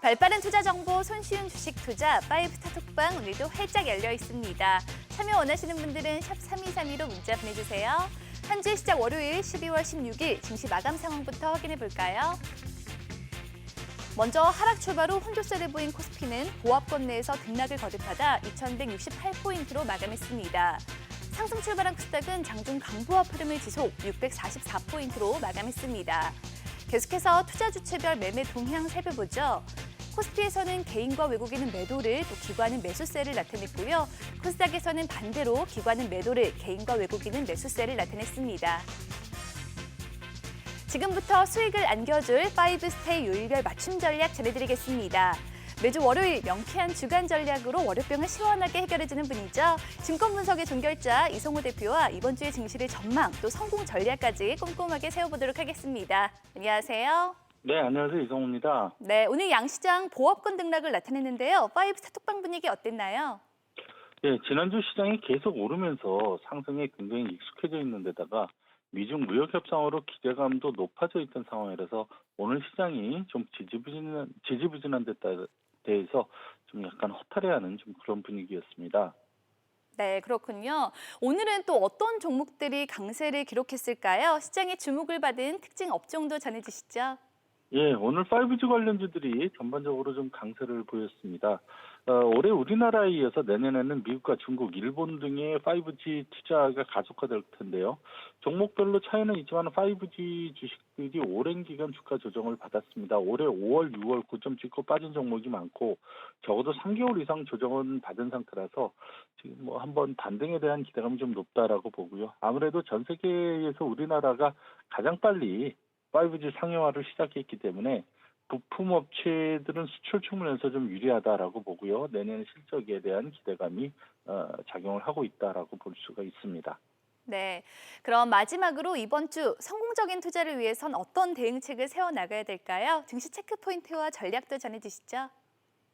발빠른 투자 정보, 손쉬운 주식 투자, 파이브스타 톡방 오늘도 활짝 열려 있습니다. 참여 원하시는 분들은 샵 3232로 문자 보내주세요. 한 주 시작 월요일 12월 16일 증시 마감 상황부터 확인해 볼까요? 먼저 하락 출발 후 혼조세를 보인 코스피는 보합권 내에서 등락을 거듭하다 2,168포인트로 마감했습니다. 상승 출발한 코스닥은 장중 강보합 흐름을 지속 644포인트로 마감했습니다. 계속해서 투자 주체별 매매 동향 살펴보죠. 코스피에서는 개인과 외국인은 매도를, 또 기관은 매수세를 나타냈고요. 코스닥에서는 반대로 기관은 매도를, 개인과 외국인은 매수세를 나타냈습니다. 지금부터 수익을 안겨줄 파이브스타의 요일별 맞춤 전략 전해드리겠습니다. 매주 월요일 명쾌한 주간 전략으로 월요병을 시원하게 해결해주는 분이죠. 증권 분석의 종결자 이성호 대표와 이번 주의 증시를 전망, 또 성공 전략까지 꼼꼼하게 세워보도록 하겠습니다. 안녕하세요. 네, 안녕하세요. 이성호입니다. 네, 오늘 양시장 보합권 등락을 나타냈는데요. 파이브스타 톡방 분위기 어땠나요? 네, 지난주 시장이 계속 오르면서 상승에 굉장히 익숙해져 있는 데다가 미중 무역 협상으로 기대감도 높아져 있던 상황이라서 오늘 시장이 좀 지지부진한 데 대해서 좀 약간 허탈해하는 좀 그런 분위기였습니다. 네, 그렇군요. 오늘은 또 어떤 종목들이 강세를 기록했을까요? 시장의 주목을 받은 특징 업종도 전해주시죠. 예, 오늘 5G 관련주들이 전반적으로 좀 강세를 보였습니다. 올해 우리나라에 이어서 내년에는 미국과 중국, 일본 등의 5G 투자가 가속화될 텐데요. 종목별로 차이는 있지만 5G 주식들이 오랜 기간 주가 조정을 받았습니다. 올해 5월, 6월 고점 찍고 빠진 종목이 많고 적어도 3개월 이상 조정은 받은 상태라서 지금 뭐 한번 반등에 대한 기대감이 좀 높다라고 보고요. 아무래도 전 세계에서 우리나라가 가장 빨리 5G 상용화를 시작했기 때문에 부품 업체들은 수출 측면에서 좀 유리하다라고 보고요. 내년 실적에 대한 기대감이 작용을 하고 있다라고 볼 수가 있습니다. 네, 그럼 마지막으로 이번 주 성공적인 투자를 위해선 어떤 대응책을 세워나가야 될까요? 증시 체크 포인트와 전략도 전해주시죠.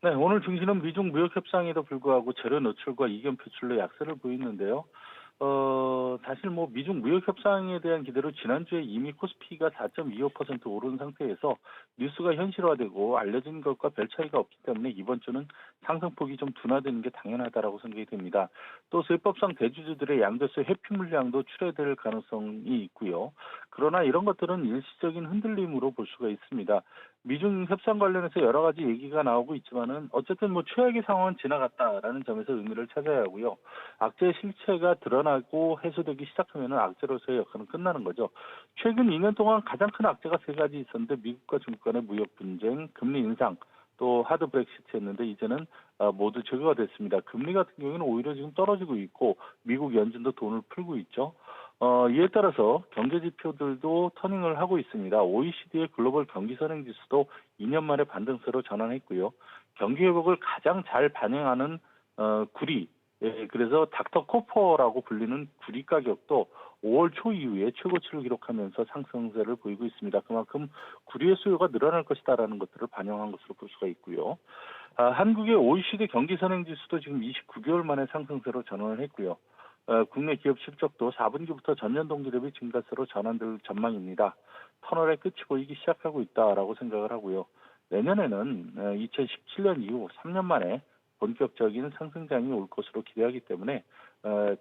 네, 오늘 증시는 미중 무역 협상에도 불구하고 재료 노출과 이견 표출로 약세를 보이는데요. 사실 뭐 미중 무역 협상에 대한 기대로 지난주에 이미 코스피가 4.25% 오른 상태에서 뉴스가 현실화되고 알려진 것과 별 차이가 없기 때문에 이번 주는 상승폭이 좀 둔화되는 게 당연하다라고 생각이 됩니다. 또 세법상 대주주들의 양도세 회피 물량도 출회될 가능성이 있고요. 그러나 이런 것들은 일시적인 흔들림으로 볼 수가 있습니다. 미중 협상 관련해서 여러 가지 얘기가 나오고 있지만은 어쨌든 뭐 최악의 상황은 지나갔다라는 점에서 의미를 찾아야 하고요. 악재의 실체가 드러나고 해소되기 시작하면은 악재로서의 역할은 끝나는 거죠. 최근 2년 동안 가장 큰 악재가 세 가지 있었는데 미국과 중국 간의 무역 분쟁, 금리 인상, 또 하드 브렉시트였는데 이제는 모두 제거가 됐습니다. 금리 같은 경우에는 오히려 지금 떨어지고 있고 미국 연준도 돈을 풀고 있죠. 이에 따라서 경제 지표들도 터닝을 하고 있습니다. OECD의 글로벌 경기 선행 지수도 2년 만에 반등세로 전환했고요. 경기 회복을 가장 잘 반영하는 구리, 예, 그래서 닥터 코퍼라고 불리는 구리 가격도 5월 초 이후에 최고치를 기록하면서 상승세를 보이고 있습니다. 그만큼 구리의 수요가 늘어날 것이다라는 것들을 반영한 것으로 볼 수가 있고요. 한국의 OECD 경기 선행 지수도 지금 29개월 만에 상승세로 전환을 했고요. 국내 기업 실적도 4분기부터 전년 동기 대비 증가세로 전환될 전망입니다. 터널의 끝이 보이기 시작하고 있다라고 생각을 하고요. 내년에는 2017년 이후 3년 만에 본격적인 상승장이 올 것으로 기대하기 때문에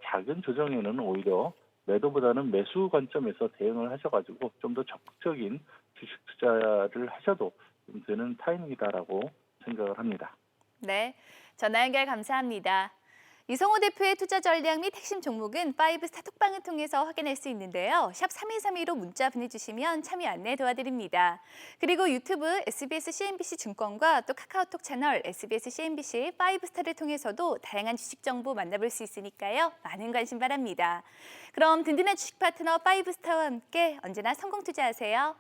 작은 조정에는 오히려 매도보다는 매수 관점에서 대응을 하셔가지고 좀 더 적극적인 주식 투자를 하셔도 좀 되는 타이밍이다라고 생각을 합니다. 네, 전화 연결 감사합니다. 이성호 대표의 투자 전략 및 핵심 종목은 파이브스타 톡방을 통해서 확인할 수 있는데요. 샵 3232로 문자 보내주시면 참여 안내 도와드립니다. 그리고 유튜브 SBS CNBC 증권과 또 카카오톡 채널 SBS CNBC 파이브스타를 통해서도 다양한 주식 정보 만나볼 수 있으니까요. 많은 관심 바랍니다. 그럼 든든한 주식 파트너 파이브스타와 함께 언제나 성공 투자하세요.